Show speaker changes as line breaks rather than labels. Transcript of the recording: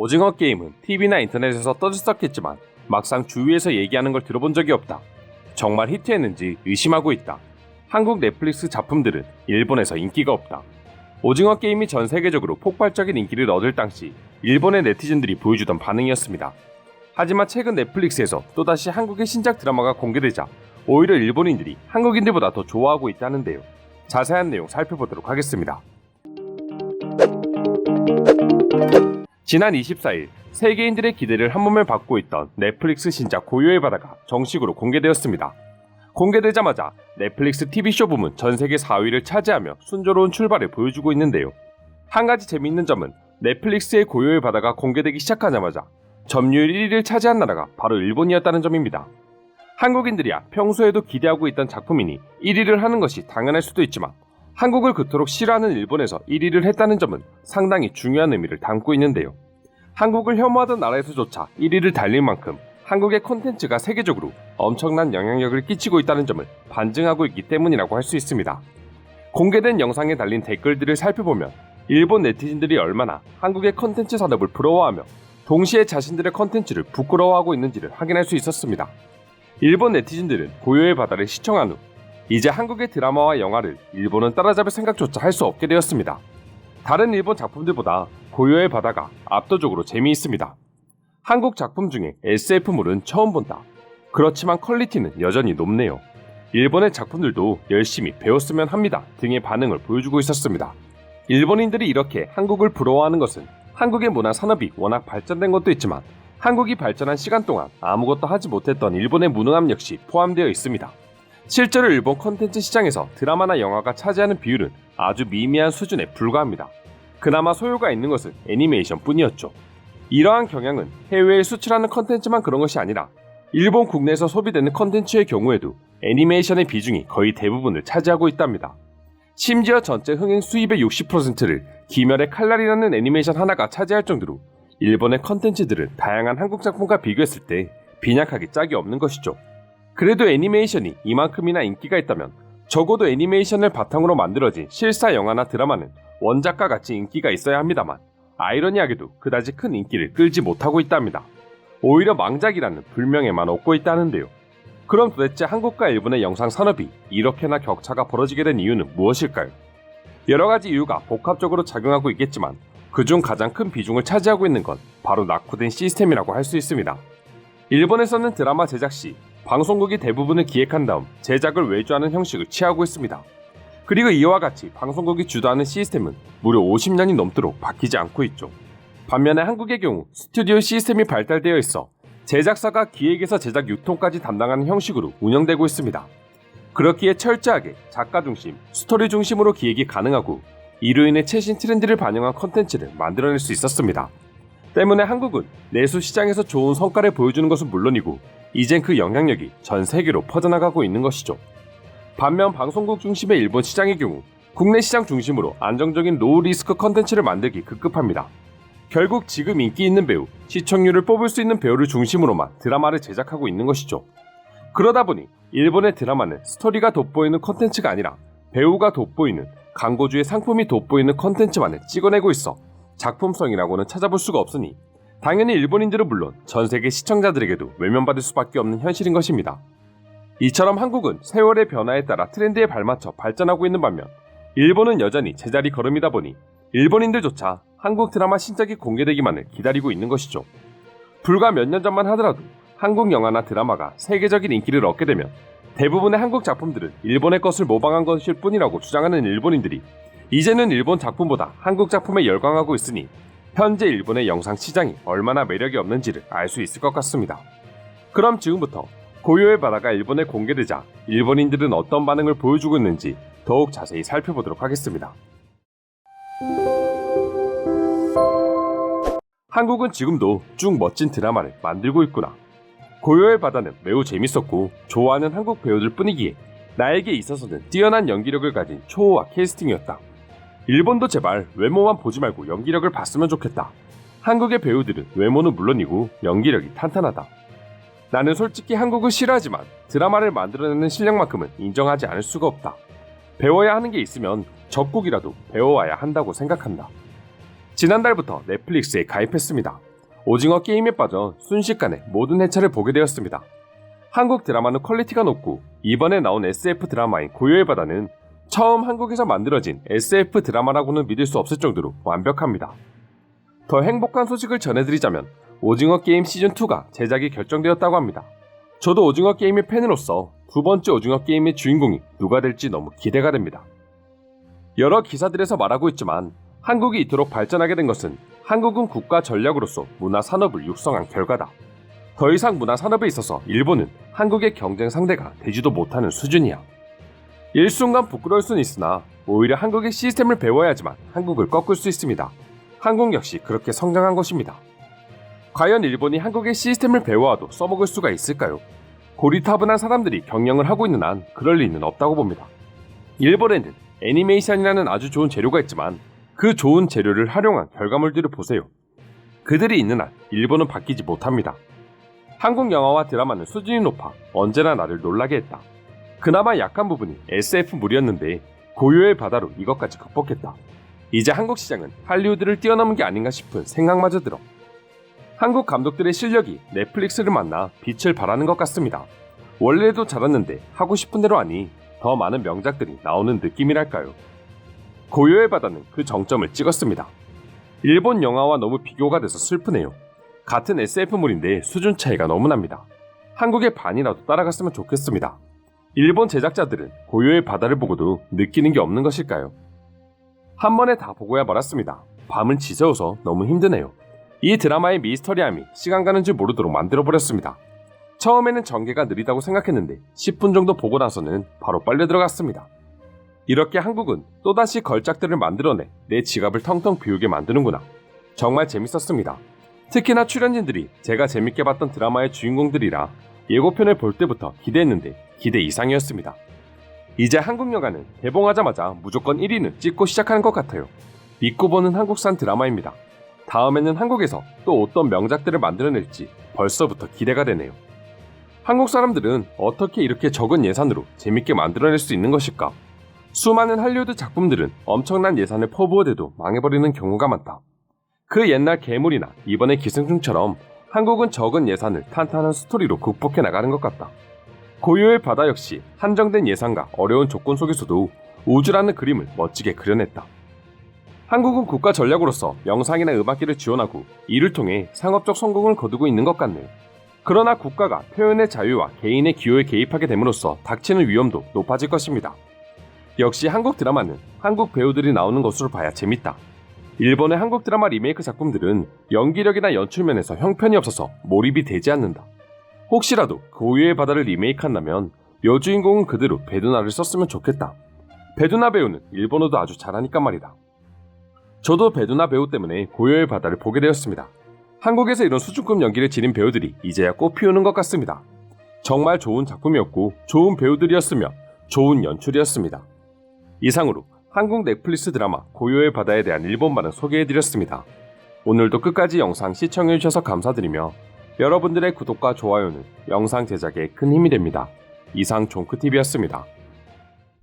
오징어 게임은 TV나 인터넷에서 떠들썩했지만 막상 주위에서 얘기하는 걸 들어본 적이 없다. 정말 히트했는지 의심하고 있다. 한국 넷플릭스 작품들은 일본에서 인기가 없다. 오징어 게임이 전 세계적으로 폭발적인 인기를 얻을 당시 일본의 네티즌들이 보여주던 반응이었습니다. 하지만 최근 넷플릭스에서 또다시 한국의 신작 드라마가 공개되자 오히려 일본인들이 한국인들보다 더 좋아하고 있다는데요. 자세한 내용 살펴보도록 하겠습니다. 지난 24일 세계인들의 기대를 한몸에 받고 있던 넷플릭스 신작 고요의 바다가 정식으로 공개되었습니다. 공개되자마자 넷플릭스 TV쇼 부문 전세계 4위를 차지하며 순조로운 출발을 보여주고 있는데요. 한 가지 재미있는 점은 넷플릭스의 고요의 바다가 공개되기 시작하자마자 점유율 1위를 차지한 나라가 바로 일본이었다는 점입니다. 한국인들이야 평소에도 기대하고 있던 작품이니 1위를 하는 것이 당연할 수도 있지만 한국을 그토록 싫어하는 일본에서 1위를 했다는 점은 상당히 중요한 의미를 담고 있는데요. 한국을 혐오하던 나라에서조차 1위를 달릴 만큼 한국의 콘텐츠가 세계적으로 엄청난 영향력을 끼치고 있다는 점을 반증하고 있기 때문이라고 할 수 있습니다. 공개된 영상에 달린 댓글들을 살펴보면 일본 네티즌들이 얼마나 한국의 콘텐츠 산업을 부러워하며 동시에 자신들의 콘텐츠를 부끄러워하고 있는지를 확인할 수 있었습니다. 일본 네티즌들은 고요의 바다를 시청한 후 이제 한국의 드라마와 영화를 일본은 따라잡을 생각조차 할 수 없게 되었습니다. 다른 일본 작품들보다 고요의 바다가 압도적으로 재미있습니다. 한국 작품 중에 SF물은 처음 본다. 그렇지만 퀄리티는 여전히 높네요. 일본의 작품들도 열심히 배웠으면 합니다 등의 반응을 보여주고 있었습니다. 일본인들이 이렇게 한국을 부러워하는 것은 한국의 문화 산업이 워낙 발전된 것도 있지만 한국이 발전한 시간 동안 아무것도 하지 못했던 일본의 무능함 역시 포함되어 있습니다. 실제로 일본 콘텐츠 시장에서 드라마나 영화가 차지하는 비율은 아주 미미한 수준에 불과합니다. 그나마 소요가 있는 것은 애니메이션 뿐이었죠. 이러한 경향은 해외에 수출하는 콘텐츠만 그런 것이 아니라 일본 국내에서 소비되는 콘텐츠의 경우에도 애니메이션의 비중이 거의 대부분을 차지하고 있답니다. 심지어 전체 흥행 수입의 60%를 귀멸의 칼날이라는 애니메이션 하나가 차지할 정도로 일본의 콘텐츠들은 다양한 한국 작품과 비교했을 때 빈약하기 짝이 없는 것이죠. 그래도 애니메이션이 이만큼이나 인기가 있다면 적어도 애니메이션을 바탕으로 만들어진 실사 영화나 드라마는 원작과 같이 인기가 있어야 합니다만 아이러니하게도 그다지 큰 인기를 끌지 못하고 있답니다. 오히려 망작이라는 불명예만 얻고 있다는데요. 그럼 도대체 한국과 일본의 영상 산업이 이렇게나 격차가 벌어지게 된 이유는 무엇일까요? 여러 가지 이유가 복합적으로 작용하고 있겠지만 그중 가장 큰 비중을 차지하고 있는 건 바로 낙후된 시스템이라고 할 수 있습니다. 일본에서는 드라마 제작 시 방송국이 대부분을 기획한 다음 제작을 외주하는 형식을 취하고 있습니다. 그리고 이와 같이 방송국이 주도하는 시스템은 무려 50년이 넘도록 바뀌지 않고 있죠. 반면에 한국의 경우 스튜디오 시스템이 발달되어 있어 제작사가 기획에서 제작 유통까지 담당하는 형식으로 운영되고 있습니다. 그렇기에 철저하게 작가 중심, 스토리 중심으로 기획이 가능하고 이로 인해 최신 트렌드를 반영한 콘텐츠를 만들어낼 수 있었습니다. 때문에 한국은 내수 시장에서 좋은 성과를 보여주는 것은 물론이고 이젠 그 영향력이 전 세계로 퍼져나가고 있는 것이죠. 반면 방송국 중심의 일본 시장의 경우 국내 시장 중심으로 안정적인 로우 리스크 콘텐츠를 만들기 급급합니다. 결국 지금 인기 있는 배우, 시청률을 뽑을 수 있는 배우를 중심으로만 드라마를 제작하고 있는 것이죠. 그러다 보니 일본의 드라마는 스토리가 돋보이는 콘텐츠가 아니라 배우가 돋보이는 광고주의 상품이 돋보이는 콘텐츠만을 찍어내고 있어 작품성이라고는 찾아볼 수가 없으니 당연히 일본인들은 물론 전 세계 시청자들에게도 외면받을 수밖에 없는 현실인 것입니다. 이처럼 한국은 세월의 변화에 따라 트렌드에 발맞춰 발전하고 있는 반면 일본은 여전히 제자리 걸음이다 보니 일본인들조차 한국 드라마 신작이 공개되기만을 기다리고 있는 것이죠. 불과 몇 년 전만 하더라도 한국 영화나 드라마가 세계적인 인기를 얻게 되면 대부분의 한국 작품들은 일본의 것을 모방한 것일 뿐이라고 주장하는 일본인들이 이제는 일본 작품보다 한국 작품에 열광하고 있으니 현재 일본의 영상 시장이 얼마나 매력이 없는지를 알 수 있을 것 같습니다. 그럼 지금부터 고요의 바다가 일본에 공개되자 일본인들은 어떤 반응을 보여주고 있는지 더욱 자세히 살펴보도록 하겠습니다. 한국은 지금도 쭉 멋진 드라마를 만들고 있구나. 고요의 바다는 매우 재밌었고 좋아하는 한국 배우들 뿐이기에 나에게 있어서는 뛰어난 연기력을 가진 초호화 캐스팅이었다. 일본도 제발 외모만 보지 말고 연기력을 봤으면 좋겠다. 한국의 배우들은 외모는 물론이고 연기력이 탄탄하다. 나는 솔직히 한국을 싫어하지만 드라마를 만들어내는 실력만큼은 인정하지 않을 수가 없다. 배워야 하는 게 있으면 적국이라도 배워와야 한다고 생각한다. 지난달부터 넷플릭스에 가입했습니다. 오징어 게임에 빠져 순식간에 모든 회차를 보게 되었습니다. 한국 드라마는 퀄리티가 높고 이번에 나온 SF 드라마인 고요의 바다는 처음 한국에서 만들어진 SF 드라마라고는 믿을 수 없을 정도로 완벽합니다. 더 행복한 소식을 전해드리자면 오징어 게임 시즌2가 제작이 결정되었다고 합니다. 저도 오징어 게임의 팬으로서 두 번째 오징어 게임의 주인공이 누가 될지 너무 기대가 됩니다. 여러 기사들에서 말하고 있지만 한국이 이토록 발전하게 된 것은 한국은 국가 전략으로서 문화산업을 육성한 결과다. 더 이상 문화산업에 있어서 일본은 한국의 경쟁 상대가 되지도 못하는 수준이야. 일순간 부끄러울 수는 있으나 오히려 한국의 시스템을 배워야지만 한국을 꺾을 수 있습니다. 한국 역시 그렇게 성장한 것입니다. 과연 일본이 한국의 시스템을 배워와도 써먹을 수가 있을까요? 고리타분한 사람들이 경영을 하고 있는 한 그럴 리는 없다고 봅니다. 일본에는 애니메이션이라는 아주 좋은 재료가 있지만 그 좋은 재료를 활용한 결과물들을 보세요. 그들이 있는 한 일본은 바뀌지 못합니다. 한국 영화와 드라마는 수준이 높아 언제나 나를 놀라게 했다. 그나마 약한 부분이 SF물이었는데 고요의 바다로 이것까지 극복했다. 이제 한국 시장은 할리우드를 뛰어넘은 게 아닌가 싶은 생각마저 들어. 한국 감독들의 실력이 넷플릭스를 만나 빛을 발하는 것 같습니다. 원래도 잘했는데 하고 싶은 대로 하니 더 많은 명작들이 나오는 느낌이랄까요. 고요의 바다는 그 정점을 찍었습니다. 일본 영화와 너무 비교가 돼서 슬프네요. 같은 SF물인데 수준 차이가 너무 납니다. 한국의 반이라도 따라갔으면 좋겠습니다. 일본 제작자들은 고요의 바다를 보고도 느끼는 게 없는 것일까요? 한 번에 다 보고야 말았습니다. 밤은 지새워서 너무 힘드네요. 이 드라마의 미스터리함이 시간 가는 줄 모르도록 만들어버렸습니다. 처음에는 전개가 느리다고 생각했는데 10분 정도 보고 나서는 바로 빨려 들어갔습니다. 이렇게 한국은 또다시 걸작들을 만들어내 내 지갑을 텅텅 비우게 만드는구나. 정말 재밌었습니다. 특히나 출연진들이 제가 재밌게 봤던 드라마의 주인공들이라 예고편을 볼 때부터 기대했는데 기대 이상이었습니다. 이제 한국 영화는 개봉하자마자 무조건 1위는 찍고 시작하는 것 같아요. 믿고 보는 한국산 드라마입니다. 다음에는 한국에서 또 어떤 명작들을 만들어낼지 벌써부터 기대가 되네요. 한국 사람들은 어떻게 이렇게 적은 예산으로 재밌게 만들어낼 수 있는 것일까? 수많은 할리우드 작품들은 엄청난 예산을 퍼부어대도 망해버리는 경우가 많다. 그 옛날 괴물이나 이번의 기생충처럼 한국은 적은 예산을 탄탄한 스토리로 극복해 나가는 것 같다. 고요의 바다 역시 한정된 예산과 어려운 조건 속에서도 우주라는 그림을 멋지게 그려냈다. 한국은 국가 전략으로서 영상이나 음악기를 지원하고 이를 통해 상업적 성공을 거두고 있는 것 같네요. 그러나 국가가 표현의 자유와 개인의 기호에 개입하게 됨으로써 닥치는 위험도 높아질 것입니다. 역시 한국 드라마는 한국 배우들이 나오는 것으로 봐야 재밌다. 일본의 한국 드라마 리메이크 작품들은 연기력이나 연출 면에서 형편이 없어서 몰입이 되지 않는다. 혹시라도 고유의 바다를 리메이크한다면 여주인공은 그대로 베두나를 썼으면 좋겠다. 베두나 배우는 일본어도 아주 잘하니까 말이다. 저도 베두나 배우 때문에 고요의 바다를 보게 되었습니다. 한국에서 이런 수준급 연기를 지닌 배우들이 이제야 꽃피우는 것 같습니다. 정말 좋은 작품이었고 좋은 배우들이었으며 좋은 연출이었습니다. 이상으로 한국 넷플릭스 드라마 고요의 바다에 대한 일본말을 소개해드렸습니다. 오늘도 끝까지 영상 시청해주셔서 감사드리며 여러분들의 구독과 좋아요는 영상 제작에 큰 힘이 됩니다. 이상 종크TV였습니다.